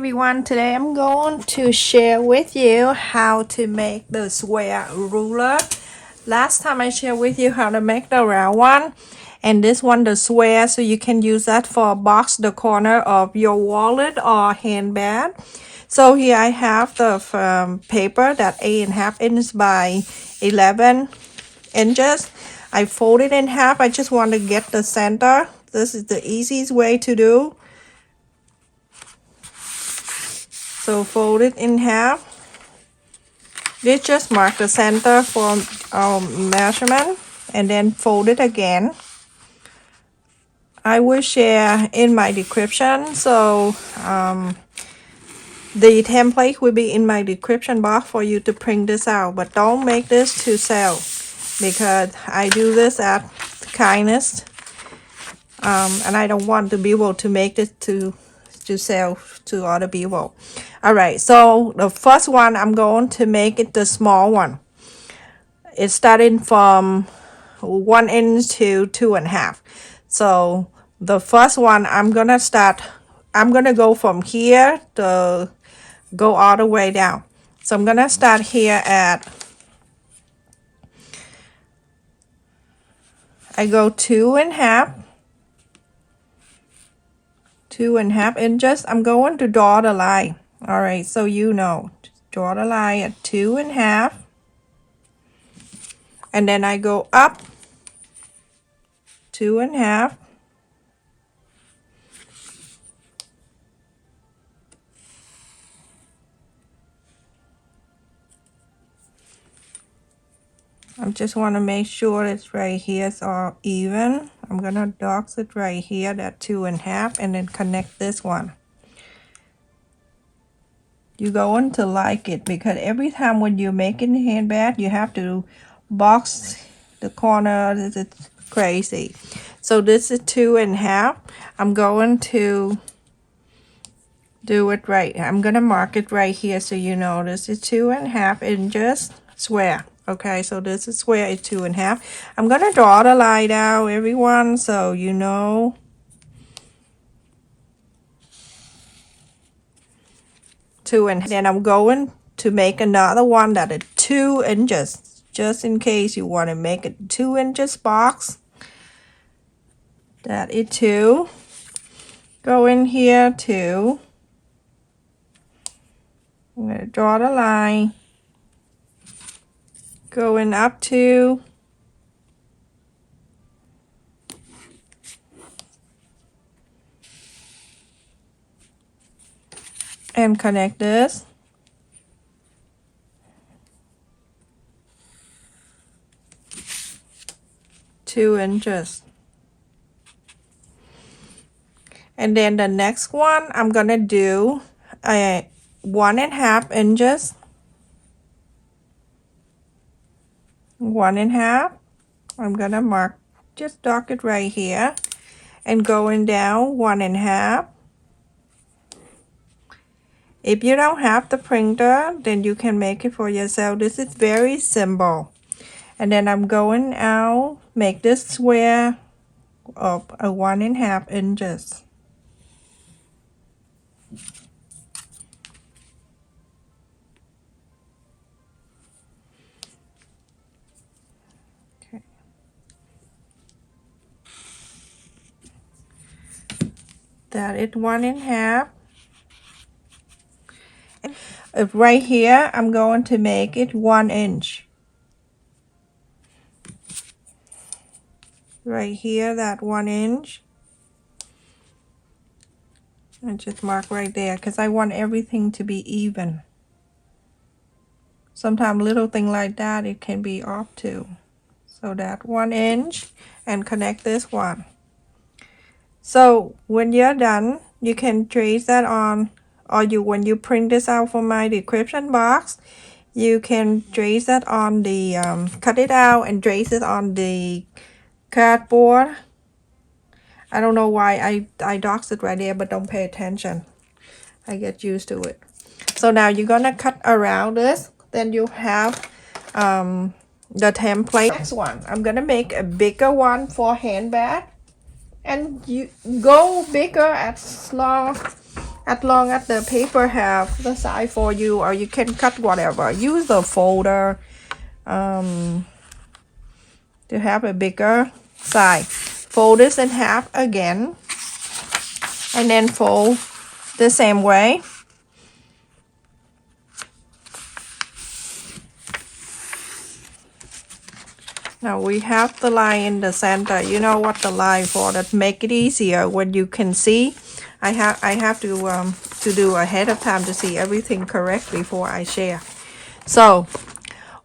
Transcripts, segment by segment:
everyone, today I'm going to share with you how to make the square ruler. Last time I shared with you how to make the round one, and this one the square, so you can use that for box the corner of your wallet or handbag. So here I have the paper that 8.5 inches by 11 inches. I fold it in half. I just want to get the center. This is the easiest way to do. So fold it in half. This just mark the center for measurement, and then fold it again. I will share in my description, so the template will be in my description box for you to print this out, but don't make this to sell because I do this at kindness, and I don't want to be able to make this to sell to other people. All right, so the first one I'm going to make it the small one. It's starting from 1 inch to 2.5. So the first one I'm gonna go from here to go all the way down. So I'm gonna start here at, I go 2.5 inches. I'm going to draw the line. All right, so you know, draw the line at 2.5, and then I go up 2.5, I just want to make sure it's right here, it's all even. I'm gonna dox it right here, that 2.5, and then connect this one. You're going to like it because every time when you're making a handbag, you have to box the corner. It's crazy. So this is 2.5. I'm going to do it right. I'm gonna mark it right here so you know this is 2.5 inches square. Okay, so this is square, it's 2.5. I'm gonna draw the line out, everyone, so you know. Then I'm going to make another one that is 2 inches, just in case you want to make a 2 inches box. That is 2. Go in here 2. I'm going to draw the line. Going up 2. And connect this. Two inches. And then the next one I'm gonna do a 1.5 inches. 1.5. I'm gonna mark, just dock it right here, and going down 1.5. If you don't have the printer, then you can make it for yourself. This is very simple. And then I'm going out, make this square of a 1.5 inches. Okay. That is 1.5. If right here, I'm going to make it 1 inch. Right here, that 1 inch. And just mark right there because I want everything to be even. Sometimes little thing like that, it can be off too. So that 1 inch, and connect this one. So when you're done, you can trace that on, or when you print this out from my description box, you can trace that on the, cut it out and trace it on the cardboard. I don't know why I doxed it right there, but don't pay attention. I get used to it. So now you're gonna cut around this. Then you have the template. Next one, I'm gonna make a bigger one for handbag. And you go bigger as long as long as the paper have the size for you, or you can cut whatever. Use the folder to have a bigger size. Fold this in half again, and then fold the same way. Now we have the line in the center. You know what the line for? That make it easier when you can see. I have to do ahead of time to see everything correct before I share. So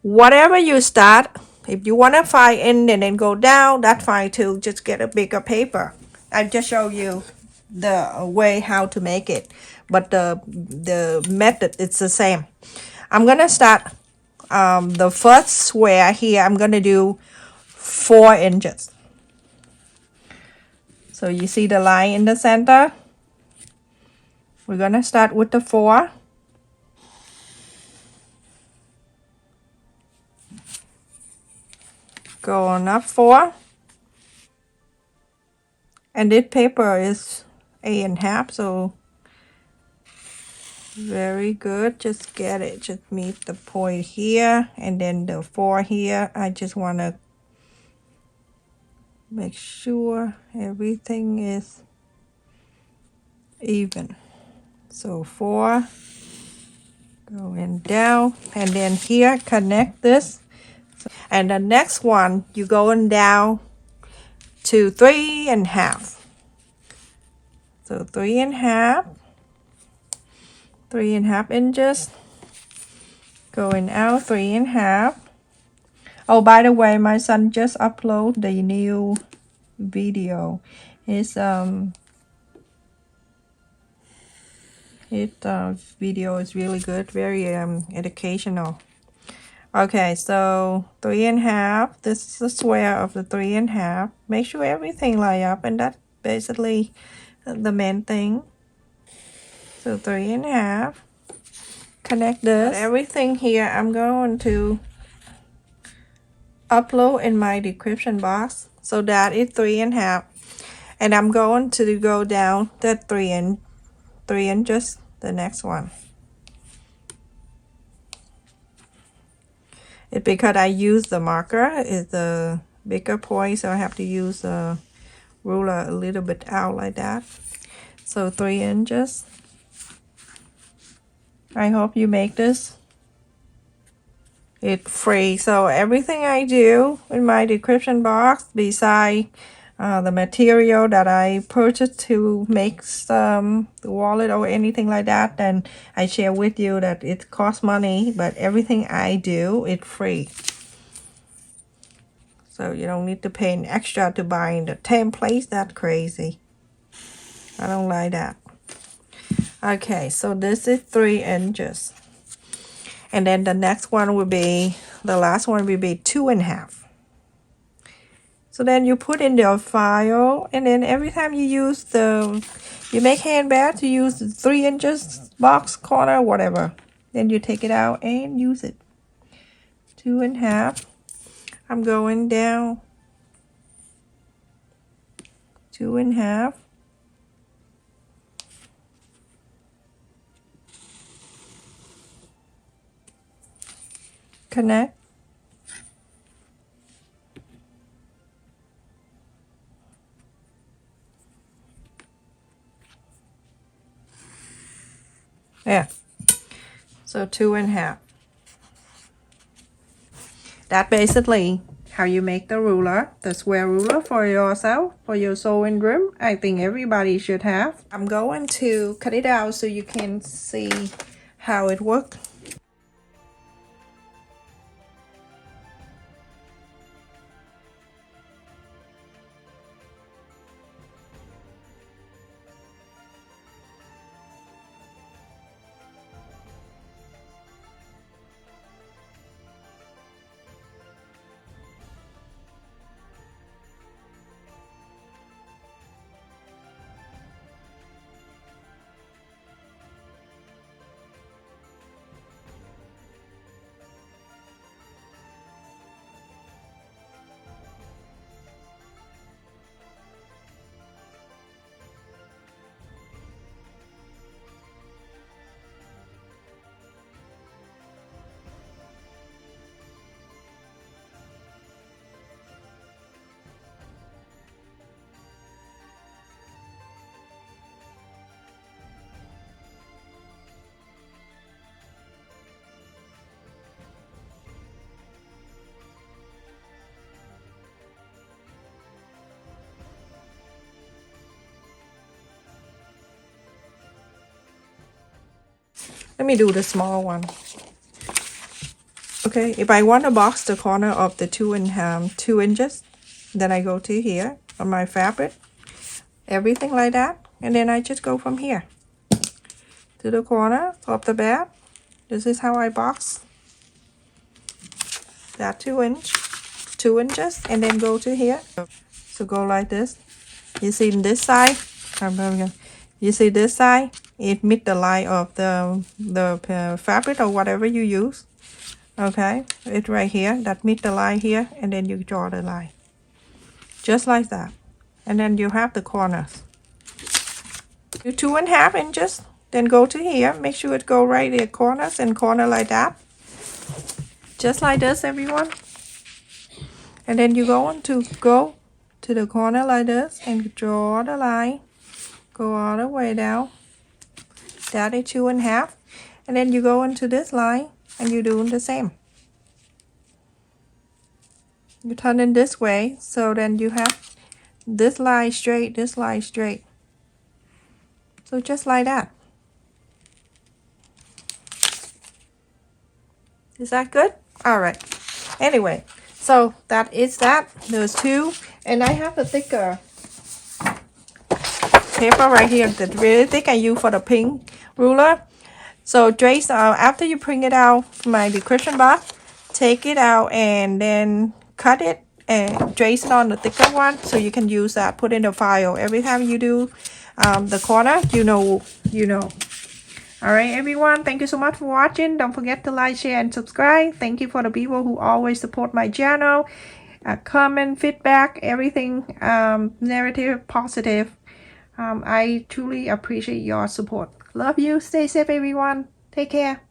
whatever you start, if you want to file in and then go down, that's fine too. Just get a bigger paper. I just show you the way how to make it, but the method it's the same. I'm gonna start the first square here. I'm gonna do 4 inches. So you see the line in the center. We're gonna start with the 4. Go on up 4. And this paper is 8.5, so very good. Just get it, just meet the point here, and then the 4 here. I just want to make sure everything is even. So 4 going down, and then here connect this, and the next one you going down to 3.5. So 3.5 inches, going out 3.5. Oh, by the way, my son just uploaded the new video. His video is really good, very educational. Okay, so 3.5. This is the square of the 3.5. Make sure everything line up, and that's basically the main thing. So 3.5. Connect this. But everything here I'm going to upload in my description box. So that is 3.5, and I'm going to go down that 3 inches. The next one. It's because I use the marker is the bigger point, so I have to use a ruler a little bit out like that. So 3 inches. I hope you make this. It's free, so everything I do in my description box, besides the material that I purchased to make the wallet or anything like that, then I share with you that it costs money, but everything I do it's free. So you don't need to pay an extra to buy the templates. That's crazy. I don't like that. Okay, so this is 3 inches. And then the next one will be, the last one will be 2.5. So then you put in the file, and then every time you use you make handbag, you use the 3 inches box corner, whatever. Then you take it out and use it. 2.5. I'm going down 2.5. Connect. Yeah. So 2.5. That basically how you make the ruler, the square ruler for yourself, for your sewing room. I think everybody should have. I'm going to cut it out so you can see how it works. Let me do the small one. Okay, if I want to box the corner of the 2 inches, then I go to here on my fabric, everything like that, and then I just go from here to the corner of the bed. This is how I box that 2 inches, and then go to here. So go like this. You see this side, you see this side, it meet the line of the fabric or whatever you use. Okay, it's right here that meet the line here, and then you draw the line just like that, and then you have the corners. Do 2.5 inches, then go to here, make sure it go right at corners and corner like that, just like this, everyone. And then you go to the corner like this and draw the line, go all the way down. That is 2.5, and then you go into this line and you do the same. You turn in this way, so then you have this line straight, this line straight. So just like that. Is that good? All right. Anyway, so that is that. There's 2, and I have the thicker paper right here that's really thick I use for the pink ruler. So trace after you print it out from my description box, take it out and then cut it and trace it on the thicker one, so you can use that, put in the file every time you do the corner, you know. All right, everyone, thank you so much for watching. Don't forget to like, share, and subscribe. Thank you for the people who always support my channel. Comment, feedback, everything, negative, positive. I truly appreciate your support. Love you. Stay safe, everyone. Take care.